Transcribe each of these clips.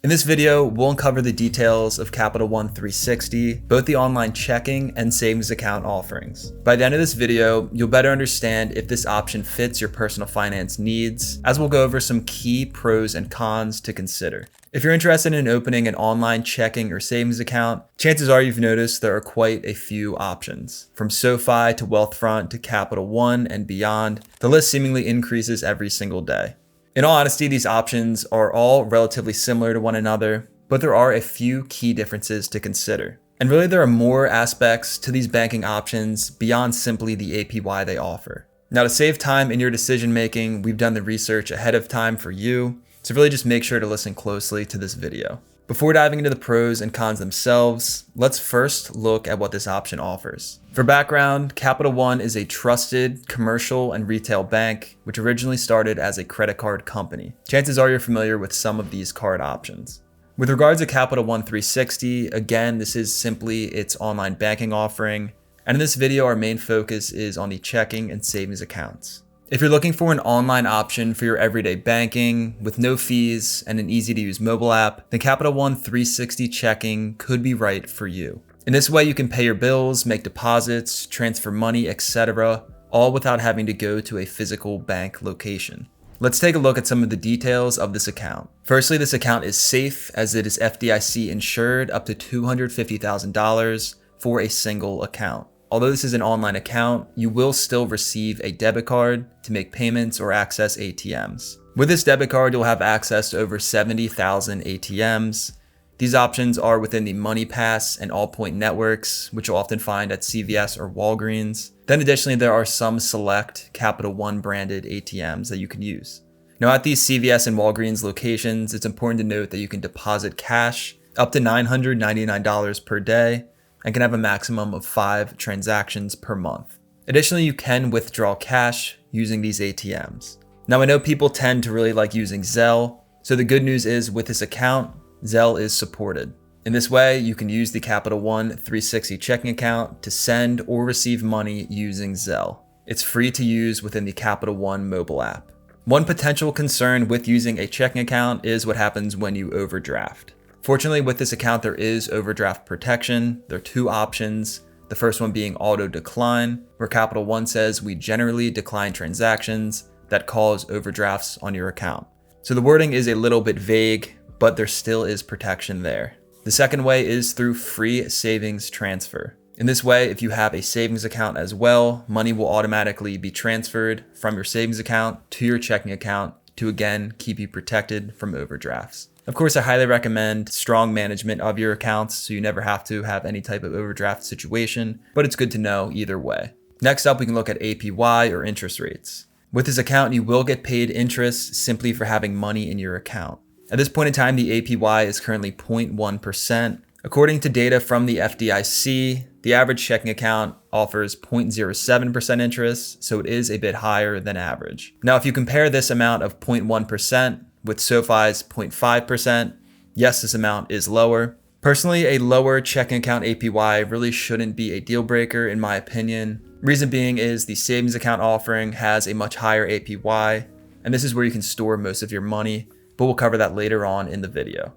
In this video, we'll uncover the details of Capital One 360, both the online checking and savings account offerings. By the end of this video, you'll better understand if this option fits your personal finance needs, as we'll go over some key pros and cons to consider. If you're interested in opening an online checking or savings account, chances are you've noticed there are quite a few options. From SoFi to Wealthfront to Capital One and beyond, the list seemingly increases every single day. In all honesty, these options are all relatively similar to one another, but there are a few key differences to consider. And really, there are more aspects to these banking options beyond simply the APY they offer. Now, to save time in your decision making, we've done the research ahead of time for you, so really just make sure to listen closely to this video. Before diving into the pros and cons themselves, let's first look at what this option offers. For background, Capital One is a trusted commercial and retail bank, which originally started as a credit card company. Chances are you're familiar with some of these card options. With regards to Capital One 360, again, this is simply its online banking offering. And in this video, our main focus is on the checking and savings accounts. If you're looking for an online option for your everyday banking with no fees and an easy to use mobile app, then Capital One 360 Checking could be right for you. In this way, you can pay your bills, make deposits, transfer money, etc., all without having to go to a physical bank location. Let's take a look at some of the details of this account. Firstly, this account is safe as it is FDIC insured up to $250,000 for a single account. Although this is an online account, you will still receive a debit card to make payments or access ATMs. With this debit card, you'll have access to over 70,000 ATMs. These options are within the MoneyPass and Allpoint networks, which you'll often find at CVS or Walgreens. Then additionally, there are some select Capital One branded ATMs that you can use. Now at these CVS and Walgreens locations, it's important to note that you can deposit cash up to $999 per day, and can have a maximum of 5 transactions per month. Additionally, you can withdraw cash using these ATMs. Now, I know people tend to really like using Zelle, so the good news is with this account, Zelle is supported. In this way, you can use the Capital One 360 checking account to send or receive money using Zelle. It's free to use within the Capital One mobile app. One potential concern with using a checking account is what happens when you overdraft. Fortunately, with this account, there is overdraft protection. There are 2 options. The first one being auto decline, where Capital One says we generally decline transactions that cause overdrafts on your account. So the wording is a little bit vague, but there still is protection there. The second way is through free savings transfer. In this way, if you have a savings account as well, money will automatically be transferred from your savings account to your checking account to again keep you protected from overdrafts. Of course, I highly recommend strong management of your accounts so you never have to have any type of overdraft situation, but it's good to know either way. Next up, we can look at APY or interest rates. With this account, you will get paid interest simply for having money in your account. At this point in time, the APY is currently 0.1%. According to data from the FDIC, the average checking account offers 0.07% interest, so it is a bit higher than average. Now, if you compare this amount of 0.1% with SoFi's 0.5%, yes, this amount is lower. Personally, a lower checking account APY really shouldn't be a deal breaker in my opinion. Reason being is the savings account offering has a much higher APY, and this is where you can store most of your money, but we'll cover that later on in the video.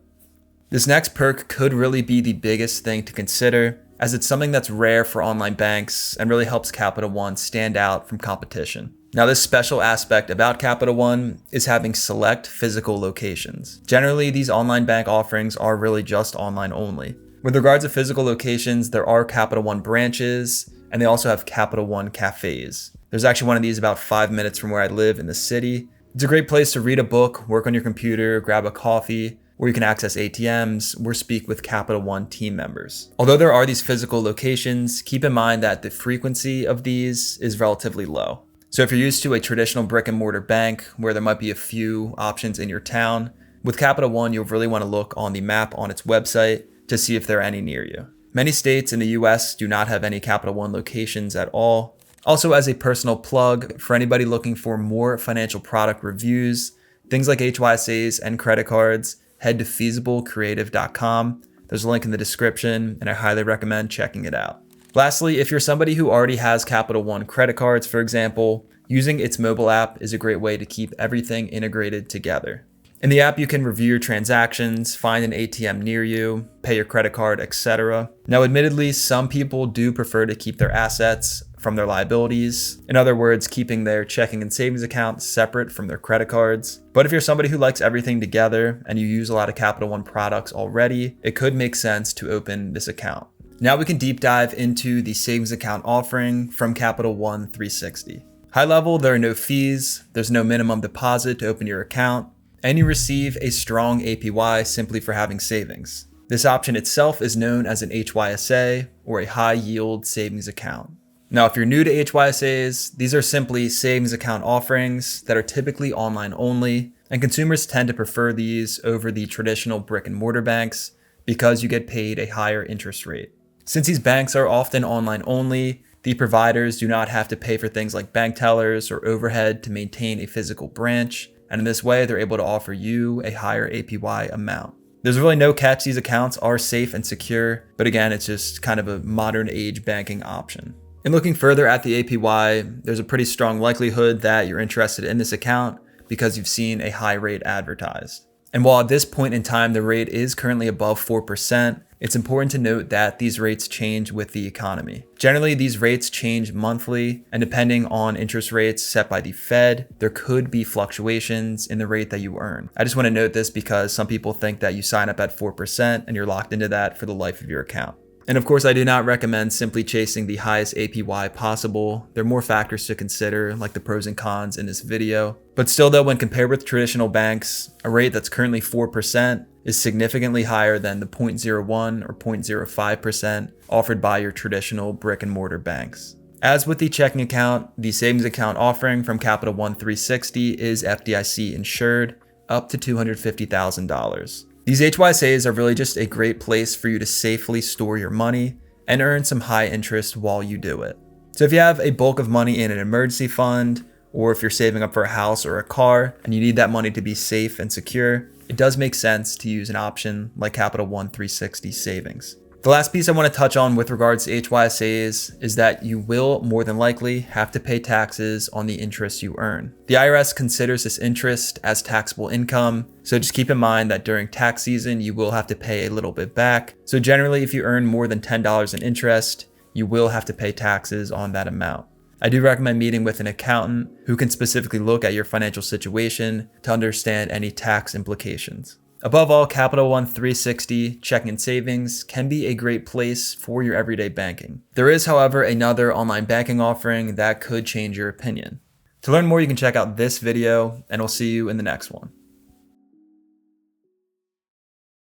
This next perk could really be the biggest thing to consider, as it's something that's rare for online banks and really helps Capital One stand out from competition. Now, this special aspect about Capital One is having select physical locations. Generally, these online bank offerings are really just online only. With regards to physical locations, there are Capital One branches, and they also have Capital One cafes. There's actually one of these about 5 minutes from where I live in the city. It's a great place to read a book, work on your computer, grab a coffee, where you can access ATMs or speak with Capital One team members. Although there are these physical locations, keep in mind that the frequency of these is relatively low. So if you're used to a traditional brick and mortar bank where there might be a few options in your town, with Capital One, you'll really want to look on the map on its website to see if there are any near you. Many states in the US do not have any Capital One locations at all. Also, as a personal plug, for anybody looking for more financial product reviews, things like HYSAs and credit cards, head to feasiblecreative.com. There's a link in the description, and I highly recommend checking it out. Lastly, if you're somebody who already has Capital One credit cards, for example, using its mobile app is a great way to keep everything integrated together. In the app, you can review your transactions, find an ATM near you, pay your credit card, etc. Now, admittedly, some people do prefer to keep their assets from their liabilities. In other words, keeping their checking and savings account separate from their credit cards. But if you're somebody who likes everything together and you use a lot of Capital One products already, it could make sense to open this account. Now we can deep dive into the savings account offering from Capital One 360. High level, there are no fees, there's no minimum deposit to open your account, and you receive a strong APY simply for having savings. This option itself is known as an HYSA, or a high yield savings account. Now, if you're new to HYSAs, these are simply savings account offerings that are typically online only, and consumers tend to prefer these over the traditional brick and mortar banks because you get paid a higher interest rate. Since these banks are often online only, the providers do not have to pay for things like bank tellers or overhead to maintain a physical branch, and in this way, they're able to offer you a higher APY amount. There's really no catch. These accounts are safe and secure, but again, it's just kind of a modern age banking option. In looking further at the APY, there's a pretty strong likelihood that you're interested in this account because you've seen a high rate advertised. And while at this point in time, the rate is currently above 4%, it's important to note that these rates change with the economy. Generally, these rates change monthly, and depending on interest rates set by the Fed, there could be fluctuations in the rate that you earn. I just want to note this because some people think that you sign up at 4% and you're locked into that for the life of your account. And of course, I do not recommend simply chasing the highest APY possible. There are more factors to consider, like the pros and cons in this video. But still though, when compared with traditional banks, a rate that's currently 4% is significantly higher than the 0.01 or 0.05% offered by your traditional brick and mortar banks. As with the checking account, the savings account offering from Capital One 360 is FDIC insured up to $250,000. These HYSAs are really just a great place for you to safely store your money and earn some high interest while you do it. So if you have a bulk of money in an emergency fund, or if you're saving up for a house or a car and you need that money to be safe and secure, it does make sense to use an option like Capital One 360 Savings. The last piece I want to touch on with regards to HYSAs is that you will more than likely have to pay taxes on the interest you earn. The IRS considers this interest as taxable income, so just keep in mind that during tax season, you will have to pay a little bit back. So generally, if you earn more than $10 in interest, you will have to pay taxes on that amount. I do recommend meeting with an accountant who can specifically look at your financial situation to understand any tax implications. Above all, Capital One 360 Checking and Savings can be a great place for your everyday banking. There is, however, another online banking offering that could change your opinion. To learn more, you can check out this video, and I'll see you in the next one.